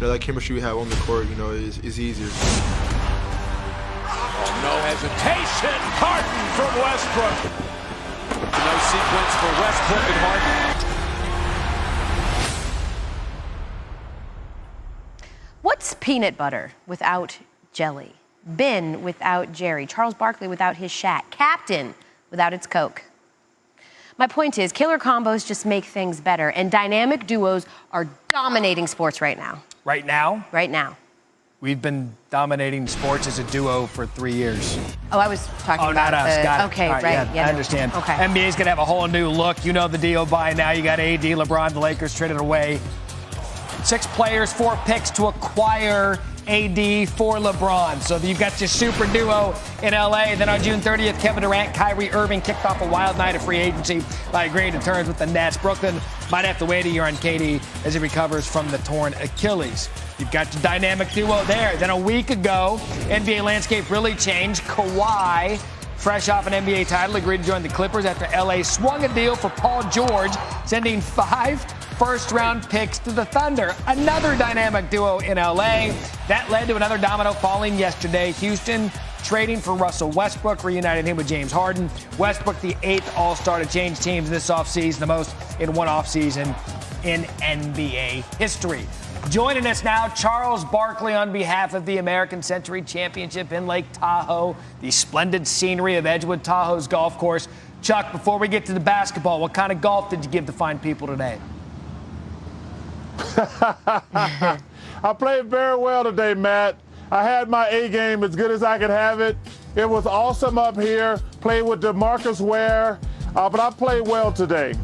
that chemistry we have on the court, is easier. Oh, no hesitation. Harden from Westbrook. No sequence for Westbrook and Harden. What's peanut butter without jelly? Ben without Jerry? Charles Barkley without his Shaq? Captain without its Coke? My point is, killer combos just make things better, and dynamic duos are dominating sports right now. Right now? Right now. We've been dominating sports as a duo for 3 years. Oh, I was talking about not us. Got it. Okay, right. Yeah, I understand. Okay. NBA's going to have a whole new look. You know the deal by now. You got AD, LeBron, the Lakers traded away 6 players, 4 picks to acquire AD for LeBron. So you've got your super duo in LA. Then on June 30th, Kevin Durant, Kyrie Irving kicked off a wild night of free agency by agreeing to terms with the Nets. Brooklyn might have to wait a year on KD as he recovers from the torn Achilles. You've got your dynamic duo there. Then a week ago, NBA landscape really changed. Kawhi, fresh off an NBA title, agreed to join the Clippers after LA swung a deal for Paul George, sending 5 first-round picks to the Thunder. Another dynamic duo in LA. That led to another domino falling yesterday. Houston trading for Russell Westbrook, reuniting him with James Harden. Westbrook, the 8th All-Star to change teams this offseason, the most in one offseason in NBA history. Joining us now, Charles Barkley on behalf of the American Century Championship in Lake Tahoe, the splendid scenery of Edgewood Tahoe's golf course. Chuck, before we get to the basketball, what kind of golf did you give the fine people today? I played very well today, Matt. I had my A game as good as I could have it. It was awesome up here. Played with DeMarcus Ware, but I played well today.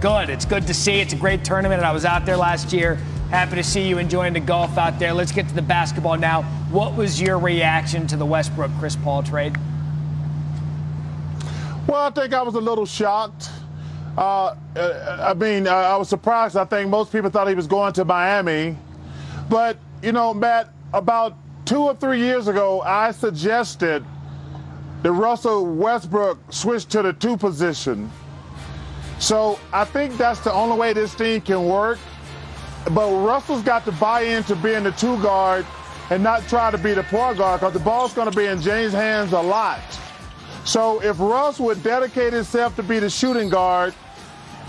Good. It's good to see. It's a great tournament, and I was out there last year. Happy to see you enjoying the golf out there. Let's get to the basketball now. What was your reaction to the Westbrook-Chris Paul trade? Well, I think I was a little shocked. I was surprised. I think most people thought he was going to Miami. But, Matt, about 2 or 3 years ago, I suggested that Russell Westbrook switch to the 2 position. So I think that's the only way this team can work. But Russell's got to buy into being the 2 guard and not try to be the point guard, because the ball's going to be in James' hands a lot. So if Russ would dedicate himself to be the shooting guard,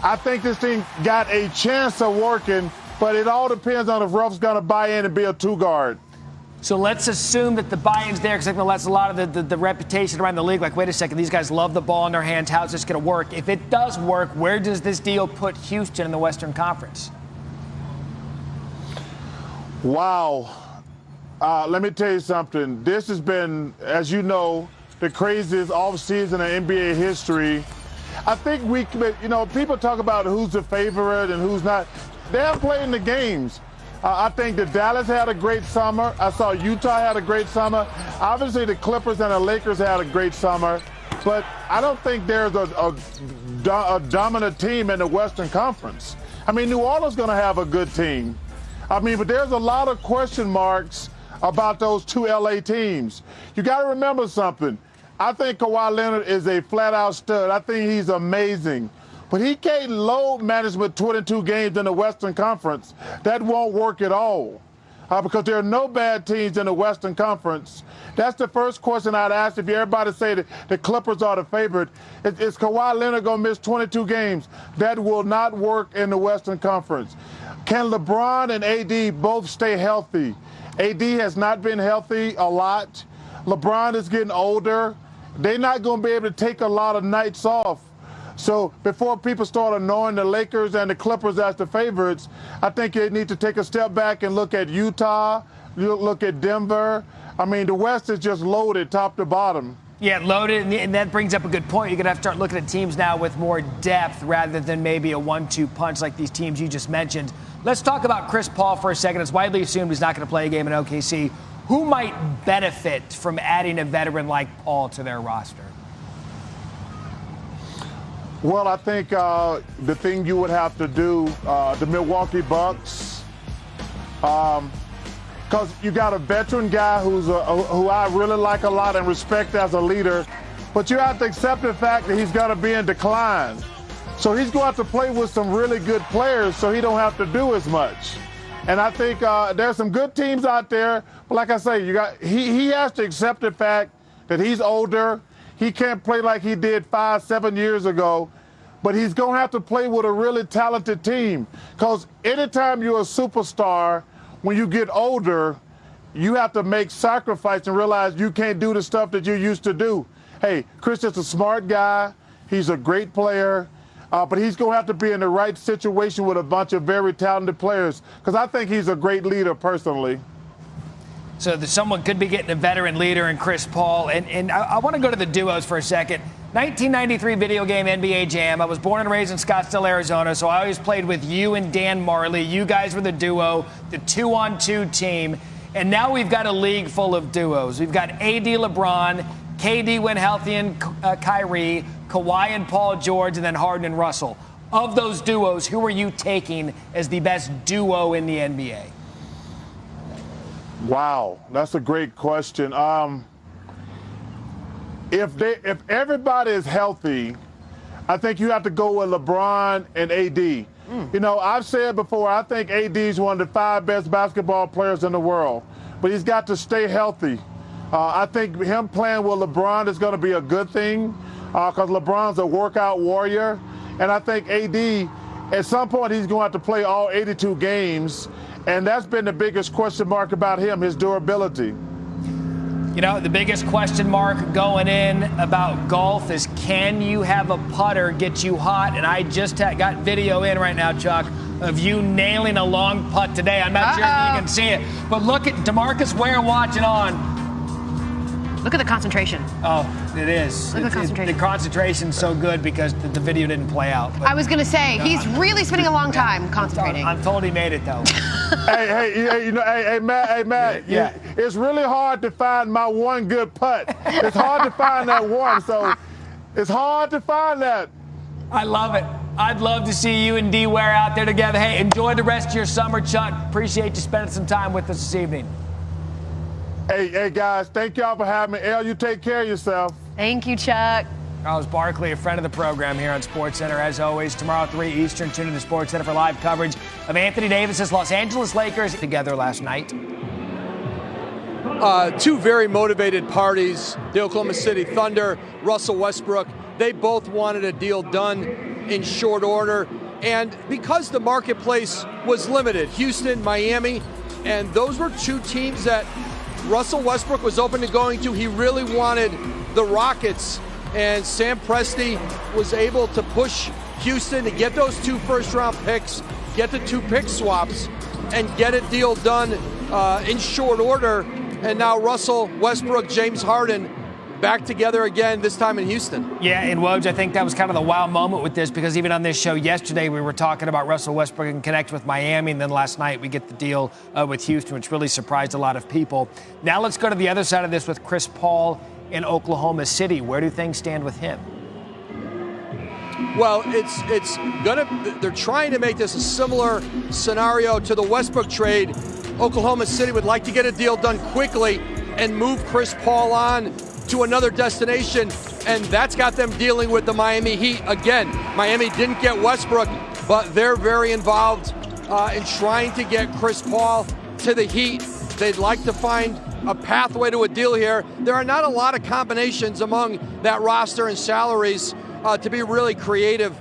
I think this team got a chance of working, but it all depends on if Ruff's going to buy in and be a 2 guard. So let's assume that the buy-in's there, because I think that's a lot of the reputation around the league. Like, wait a second, these guys love the ball in their hands. How's this going to work? If it does work, where does this deal put Houston in the Western Conference? Wow. Let me tell you something. This has been, as you know, the craziest offseason in NBA history. I think people talk about who's the favorite and who's not. They're playing the games. I think that Dallas had a great summer. I saw Utah had a great summer. Obviously, the Clippers and the Lakers had a great summer. But I don't think there's a dominant team in the Western Conference. I mean, New Orleans is going to have a good team. But there's a lot of question marks about those 2 LA teams. You got to remember something. I think Kawhi Leonard is a flat-out stud. I think he's amazing. But he can't load management 22 games in the Western Conference. That won't work at all, because there are no bad teams in the Western Conference. That's the first question I'd ask if everybody say that the Clippers are the favorite. Is Kawhi Leonard going to miss 22 games? That will not work in the Western Conference. Can LeBron and AD both stay healthy? AD has not been healthy a lot. LeBron is getting older. They're not going to be able to take a lot of nights off. So before people start annoying the Lakers and the Clippers as the favorites, I think they need to take a step back and look at Utah, look at Denver. The West is just loaded top to bottom. Yeah, loaded, and that brings up a good point. You're going to have to start looking at teams now with more depth rather than maybe a 1-2 punch like these teams you just mentioned. Let's talk about Chris Paul for a second. It's widely assumed he's not going to play a game in OKC. Who might benefit from adding a veteran like Paul to their roster? Well, I think the thing you would have to do, the Milwaukee Bucks, because you got a veteran guy who I really like a lot and respect as a leader, but you have to accept the fact that he's going to be in decline. So he's going to have to play with some really good players so he don't have to do as much. And I think there's some good teams out there. But like I say, he has to accept the fact that he's older. He can't play like he did 5-7 years ago. But he's going to have to play with a really talented team. Because anytime you're a superstar, when you get older, you have to make sacrifice and realize you can't do the stuff that you used to do. Hey, Chris is a smart guy. He's a great player. But he's going to have to be in the right situation with a bunch of very talented players. Because I think he's a great leader personally. So someone could be getting a veteran leader in Chris Paul. And I want to go to the duos for a second. 1993 video game NBA Jam. I was born and raised in Scottsdale, Arizona, so I always played with you and Dan Marley. You guys were the duo, the 2-on-2 team. And now we've got a league full of duos. We've got AD LeBron, KD when healthy and Kyrie, Kawhi and Paul George, and then Harden and Russell. Of those duos, who are you taking as the best duo in the NBA? Wow, that's a great question. If everybody is healthy, I think you have to go with LeBron and AD. You know, I've said before, I think AD is one of the 5 best basketball players in the world, but he's got to stay healthy. I think him playing with LeBron is going to be a good thing because LeBron's a workout warrior, and I think AD, at some point, he's going to have to play all 82 games, and that's been the biggest question mark about him, his durability. You know, the biggest question mark going in about golf is, can you have a putter get you hot? And I just got video in right now, Chuck, of you nailing a long putt today. I'm not sure if you can see it, but look at DeMarcus Ware watching on. Look at the concentration. Oh, it is. Look at the concentration. The concentration's so good because the video didn't play out. But, I was going to say, he's really spending a long time concentrating. I'm told he made it, though. hey, Matt. Yeah. It's really hard to find my one good putt. It's hard to find that one, so it's hard to find that. I love it. I'd love to see you and D Ware out there together. Hey, enjoy the rest of your summer, Chuck. Appreciate you spending some time with us this evening. Hey, guys, thank y'all for having me. El, you take care of yourself. Thank you, Chuck. Charles Barkley, a friend of the program here on SportsCenter. As always, tomorrow 3 Eastern, tune in to SportsCenter for live coverage of Anthony Davis's Los Angeles Lakers together last night. 2 very motivated parties, the Oklahoma City Thunder, Russell Westbrook. They both wanted a deal done in short order. And because the marketplace was limited, Houston, Miami, and those were 2 teams that Russell Westbrook was open to going to. He really wanted the Rockets, and Sam Presti was able to push Houston to get those 2 first-round picks, get the 2 pick swaps, and get a deal done in short order. And now Russell Westbrook, James Harden, back together again, this time in Houston. Yeah, and Woj, I think that was kind of the wow moment with this, because even on this show yesterday, we were talking about Russell Westbrook and connect with Miami, and then last night we get the deal with Houston, which really surprised a lot of people. Now let's go to the other side of this with Chris Paul in Oklahoma City. Where do things stand with him? Well, they're trying to make this a similar scenario to the Westbrook trade. Oklahoma City would like to get a deal done quickly and move Chris Paul on to another destination, and that's got them dealing with the Miami Heat. Again, Miami didn't get Westbrook, but they're very involved in trying to get Chris Paul to the Heat. They'd like to find a pathway to a deal here. There are not a lot of combinations among that roster and salaries to be really creative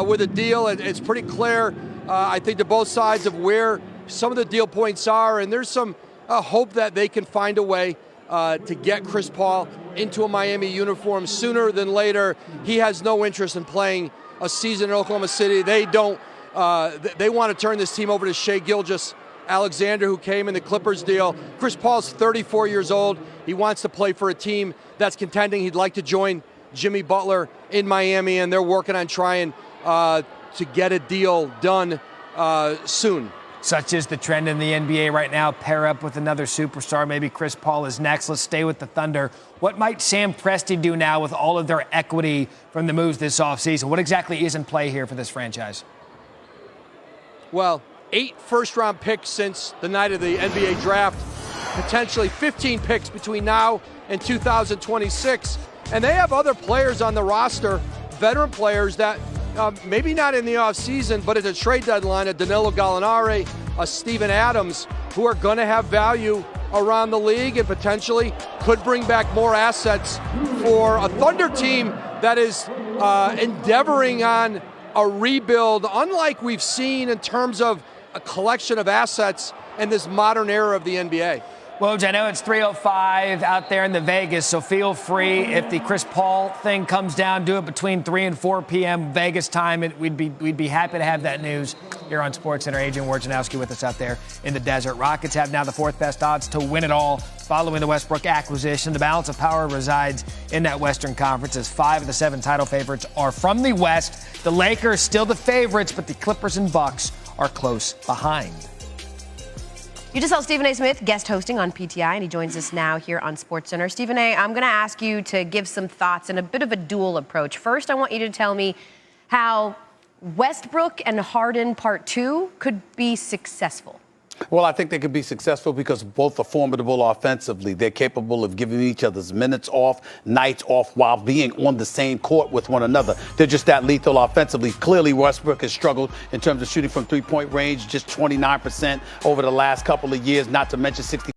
with a deal. It's pretty clear, I think, to both sides of where some of the deal points are, and there's some hope that they can find a way to get Chris Paul into a Miami uniform sooner than later. He has no interest in playing a season in Oklahoma City. They don't. They want to turn this team over to Shai Gilgeous-Alexander, who came in the Clippers deal. Chris Paul's 34 years old. He wants to play for a team that's contending. He'd like to join Jimmy Butler in Miami, and they're working on trying to get a deal done soon. Such is the trend in the NBA right now. Pair up with another superstar. Maybe Chris Paul is next. Let's stay with the Thunder. What might Sam Presti do now with all of their equity from the moves this offseason? What exactly is in play here for this franchise? Well, 8 first-round picks since the night of the NBA draft. Potentially 15 picks between now and 2026. And they have other players on the roster, veteran players that maybe not in the offseason, but at the trade deadline, Danilo Gallinari, a Steven Adams, who are going to have value around the league and potentially could bring back more assets for a Thunder team that is endeavoring on a rebuild, unlike we've seen in terms of a collection of assets in this modern era of the NBA. Woj, I know it's 3:05 out there in the Vegas, so feel free if the Chris Paul thing comes down, do it between 3 and 4 p.m. Vegas time. We'd be happy to have that news here on SportsCenter. Adrian Wojnarowski with us out there in the desert. Rockets have now the 4th best odds to win it all following the Westbrook acquisition. The balance of power resides in that Western Conference as 5 of the 7 title favorites are from the West. The Lakers still the favorites, but the Clippers and Bucks are close behind. You just saw Stephen A. Smith guest hosting on PTI, and he joins us now here on SportsCenter. Stephen A., I'm going to ask you to give some thoughts and a bit of a dual approach. First, I want you to tell me how Westbrook and Harden Part 2 could be successful. Well, I think they could be successful because both are formidable offensively. They're capable of giving each other's minutes off, nights off, while being on the same court with one another. They're just that lethal offensively. Clearly, Westbrook has struggled in terms of shooting from three-point range, just 29% over the last couple of years, not to mention 60